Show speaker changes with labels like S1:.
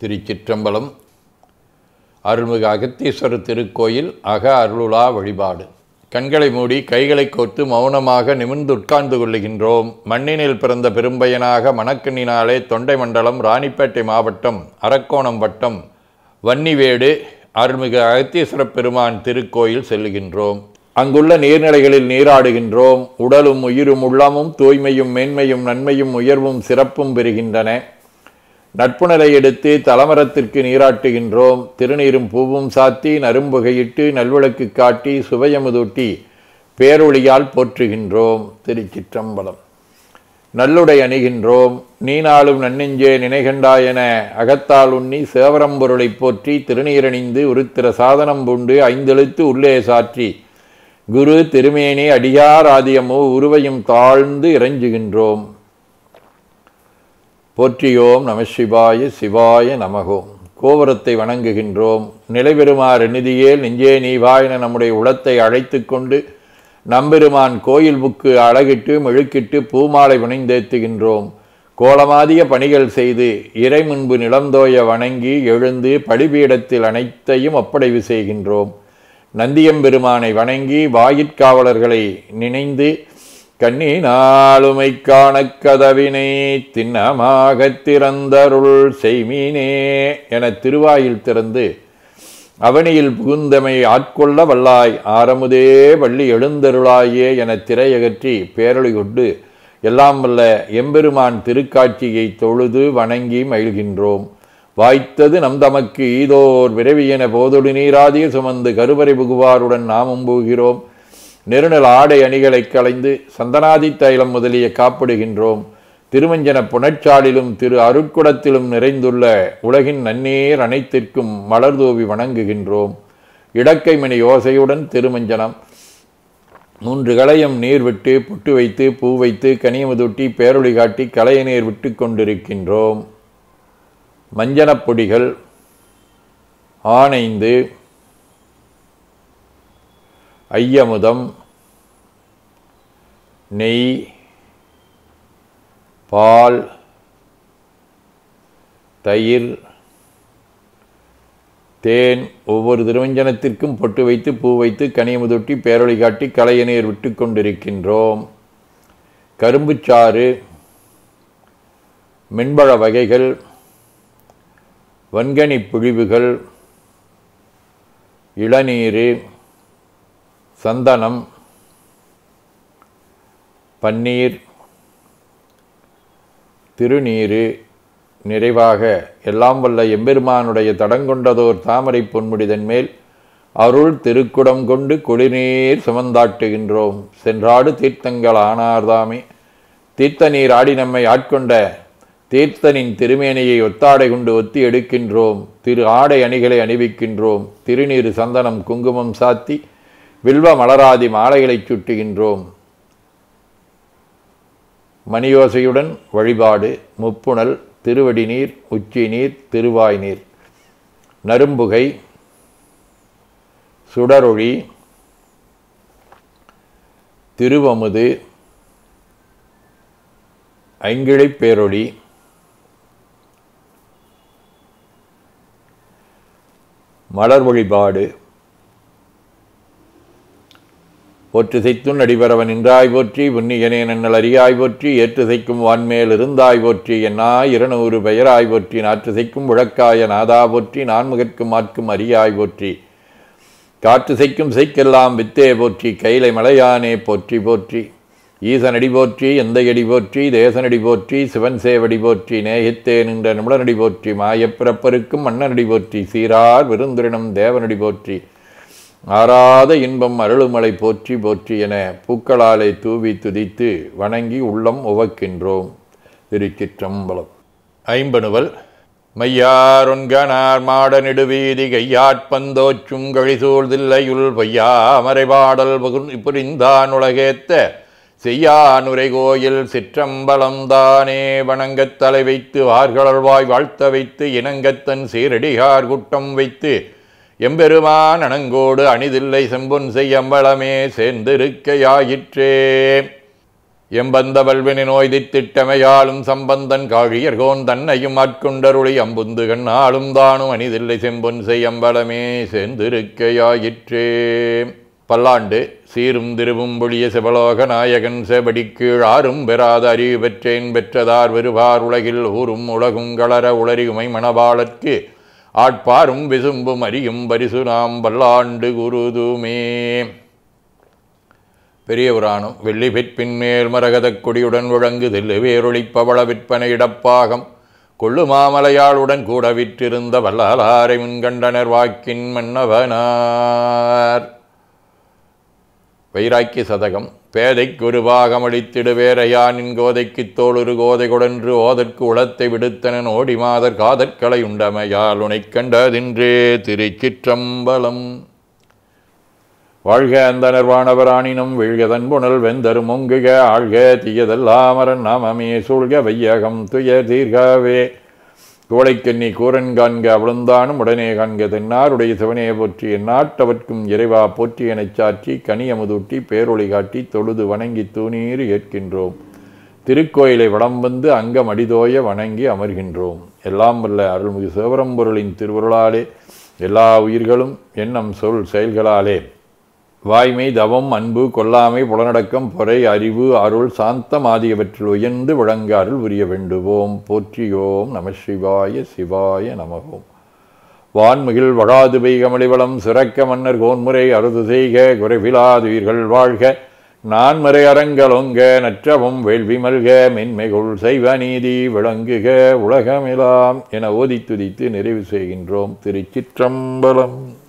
S1: திருச்சிற்றம்பலம். அருள்மிகு அகத்தீஸ்வரர் திருக்கோயில் அக அருளுலா வழிபாடு. கண்களை மூடி கைகளை கோர்த்து மௌனமாக நிமிர்ந்து உட்கார்ந்து கொள்ளுகின்றோம். மண்ணினில் பிறந்த பெரும்பயனாக மணக்கண்ணினாலே தொண்டை மண்டலம் ராணிப்பேட்டை மாவட்டம் அரக்கோணம் வட்டம் வன்னிவேடு அருள்மிகு அகத்தீஸ்வர பெருமான் திருக்கோயில் செல்லுகின்றோம். அங்குள்ள நீர்நிலைகளில் நீராடுகின்றோம். உடலும் உயிரும் உள்ளமும் தூய்மையும் மேன்மையும் நன்மையும் உயர்வும் சிறப்பும் பெறுகின்றன. நட்புணரை எடுத்து தலமரத்திற்கு நீராட்டுகின்றோம். திருநீரும் பூவும் சாத்தி நரும்புகையிட்டு நல்விளக்கு காட்டி சுவையமுதூட்டி பேரொளியால் போற்றுகின்றோம். திருச்சிற்றம்பலம். நல்லுடை அணிகின்றோம். நீனாலும் நன்னெஞ்சே நினைகண்டாயென அகத்தால் உண்ணி சேவரம்பொருளை போற்றி திருநீரணிந்து உருத்திர சாதனம் பூண்டு ஐந்தெழுத்து உள்ளே சாற்றி குரு திருமேனி அடியார் ஆதியமோ உருவையும் தாழ்ந்து இறைஞ்சுகின்றோம். போற்றியோம் நம சிவாய சிவாய நமகோம். கோபுரத்தை வணங்குகின்றோம். நிலைபெறுமாறு நிதியேல் நெஞ்சே நீவாயின நம்முடைய உளத்தை அழைத்து கொண்டு நம்பெருமான் கோயில் புக்கு அழகிட்டு மெழுக்கிட்டு பூமாலை வினைந்தேத்துகின்றோம். கோலமாதிய பணிகள் செய்து இறை முன்பு நிலந்தோய வணங்கி எழுந்து பலிபீடத்தில் அனைத்தையும் ஒப்படைவு செய்கின்றோம். நந்தியம்பெருமானை வணங்கி வாயிற்காவலர்களை நினைந்து கண்ணினாலுமை காண கதவினை திண்ணமாக திறந்தருள் செய்மீனே என திருவாயில் திறந்து அவனியில் புகுந்தமை ஆட்கொள்ள வல்லாய் ஆரமுதே வள்ளி எழுந்தருளாயே என திரையகற்றி பேரொளி கொண்டு எல்லாம் வல்ல எம்பெருமான் திருக்காட்சியை தொழுது வணங்கி மகிழ்கின்றோம். வாய்த்தது நம் தமக்கு ஈதோர் விரைவியென போதொடு நீராதிய சுமந்து கருவறை புகுவாருடன் நாமும் போகிறோம். நெருநல் ஆடை அணிகளை களைந்து சந்தனாதி தைலம் முதலிய காப்பிடுகின்றோம். திருமஞ்சன புனச்சாலிலும் திரு அருட்குடத்திலும் நிறைந்துள்ள உலகின் நன்னீர் அனைத்திற்கும் மலர்தூவி வணங்குகின்றோம். இடக்கைமணி யோசையுடன் திருமஞ்சனம் 3 களையம் நீர் விட்டு புட்டு வைத்து பூ வைத்து கனியமுதூட்டி பேரொளி காட்டி களைய நீர் விட்டு கொண்டிருக்கின்றோம். மஞ்சனப் பொடிகள் ஆனைந்து ஐயமுதம் நெய் பால் தயிர் தேன் ஒவ்வொரு திருமஞ்சனத்திற்கும் பொட்டு வைத்து பூ வைத்து கனியமுதூட்டி பேரொளி காட்டி களைய நீர் விட்டு கொண்டிருக்கின்றோம். கரும்புச்சாறு மென்பழ வகைகள் வன்கனி புழிவுகள் இளநீர் சந்தனம் பன்னீர் திருநீரு நிறைவாக எல்லாம் வல்ல எம்பெருமானுடைய தடங்கொண்டதோர் தாமரை பொன்முடிதன் மேல் அருள் திருக்குடம் கொண்டு குளிர்நீர் சுமந்தாட்டுகின்றோம். சென்றாடு தீர்த்தங்கள் ஆனார்தாமே தீர்த்த நீர் ஆடி நம்மை ஆட்கொண்ட தீர்த்தனின் திருமேனியை ஒத்தாடை கொண்டு ஒத்தி எடுக்கின்றோம். திரு ஆடை அணிகளை அணிவிக்கின்றோம். திருநீர் சந்தனம் குங்குமம் சாத்தி வில்வ மலராதி மாலைகளை சுட்டுகின்றோம். மணியோசையுடன் வழிபாடு. முப்புணல் திருவடி நீர் உச்சி நீர் திருவாய் நீர் நரும்புகை சுடரொளி திருவமுது ஐங்கிழைப் பேரொளி மலர் வழிபாடு. போற்றுசைத்துன் அடிபரவன் நின்றாய் போற்றி புண்ணியனே நன்னல் அறியாய் போற்றி ஏற்றுசைக்கும் வான்மேல் இருந்தாய் போற்றி என்னா 200 பெயராய் போற்றி நாற்றுசைக்கும் முழக்காய நாதா போற்றி நான்முகற்கும் ஆட்கும் அறியாய் போற்றி காற்றுசைக்கும் செய்க்கெல்லாம் வித்தே போற்றி கைலை மலையானே போற்றி போற்றி ஈசனடி போற்றி எந்தையடி போற்றி தேசனடி போற்றி சிவன் சேவடி போற்றி நேயத்தே நின்ற நிமிடனடி போற்றி மாயப்பிறப்பருக்கும் மன்னனடி போற்றி சீரார் விருந்திரினம் தேவனடி போற்றி ஆராத இன்பம் அருளுமலை போற்றி போற்றி என பூக்களாலை தூவி துதித்து வணங்கி உள்ளம் உவக்கின்றோம். திருச்சிற்றம்பலம். ஐம்பனுவல் மையாரொன்கனார் மாட நெடுவீதி கையாட்பந்தோச்சும் கழிசூழ் தில்லையுள் பொய்யா மறைபாடல் புரிந்தான் உலகேத்த செய்யானுரை கோயில் சிற்றம்பலம் தானே வணங்கத் தலை வைத்து வார்களழ்வாய் வாழ்த்த வைத்து இனங்கத்தன் சீரடிகார் குட்டம் வைத்து எம்பெருமான் அணங்கோடு அணிதில்லை செம்பொன் செய்யம்பளமே சேர்ந்திருக்கையாயிற்றே. எம்பந்த வல்வினை நோய் திட்டமையாலும் சம்பந்தன் காழியர்கோன் தன்னையும் ஆட்கொண்டருளி அம்புந்து கண்ணாலும் தானும் அணிதில்லை செம்பொன் செய்யம்பலமே சேர்ந்திருக்கையாயிற்றே. பல்லாண்டு சீரும் திருவும் பொழிய சிவலோக நாயகன் செபடி கீழ் ஆறும் பெறாத அறிவு பெற்றேன் பெற்றதார் வெறுவார் உலகில் ஊரும் உலகும் களர உளறியுமை மணவாளர்க்கு ஆட்பாரும் விசும்பும் அறியும் பரிசு நாம் பல்லாண்டு குருதுமே. பெரிய புராணம். வெள்ளி பின்மேல் மரகதக் கொடியுடன் விளங்கு தெல்லு வேரொளிப்பவள விற்பனை இடப்பாகம் கொள்ளு மாமலையாளுடன் கூட விற்றிருந்த வல்லாரை முன்கண்டனர் வாக்கின் மன்னவனார். வைராக்கிய சதகம். பேதைக்கு ஒரு பாகம் அளித்திடுவேரையானின் கோதைக்குத் தோளொரு கோதை கொடன்று ஓதற்கு உளத்தை விடுத்தனன் ஓடி மாதர் காதற்களை உண்டமையால் உனைக் கண்டதின்றே. திருச்சிற்றம்பலம். வாழ்க அந்தனர் வானவராணினும் வீழ்கதன் புனல் வெந்தரும் ஒங்குக ஆழ்க தீயதல்லாமரன் நாமமே சூழ்க வையகம் துய தீர்காவே. கோழைக்கண்ணி கூரன் காண்க அவளுந்தானும் உடனே காண்க தென்னாருடைய சிவனே போற்றி எந்நாட்டவர்க்கும் இறைவா போற்றி எனச் சாற்றி கனியமுதூட்டி பேரொளி காட்டி தொழுது வணங்கி தூணீர் ஏற்கின்றோம். திருக்கோயிலை வலம் வந்து அங்கம் அடிதோய வணங்கி அமர்கின்றோம். எல்லாம் வல்ல அருள்மிகு சிவபரம்பொருளின் திருவருளாலே எல்லா உயிர்களும் எண்ணம் சொல் செயல்களாலே வாய்மை தவம் அன்பு கொல்லாமை புலனடக்கம் பொறை அறிவு அருள் சாந்தம் ஆகியவற்றில் உயர்ந்து விளங்க அருள் புரிய வேண்டுவோம். போற்றியோம் நம சிவாய சிவாய நமகோம். வான்மிகில் வழாது பெய்கமளிவளம் சிறக்க மன்னர் கோன்முறை அறுது செய்க குறைவிலாதுயிர்கள் வாழ்க நான்மறை அரங்கலொங்க நற்றவும் வேள்வி மல்க மென்மைகுள் செய்வ நீதி விளங்குக உலகமெலாம் என ஓதித்துதித்து நிறைவு செய்கின்றோம். திருச்சிற்றம்பலம்.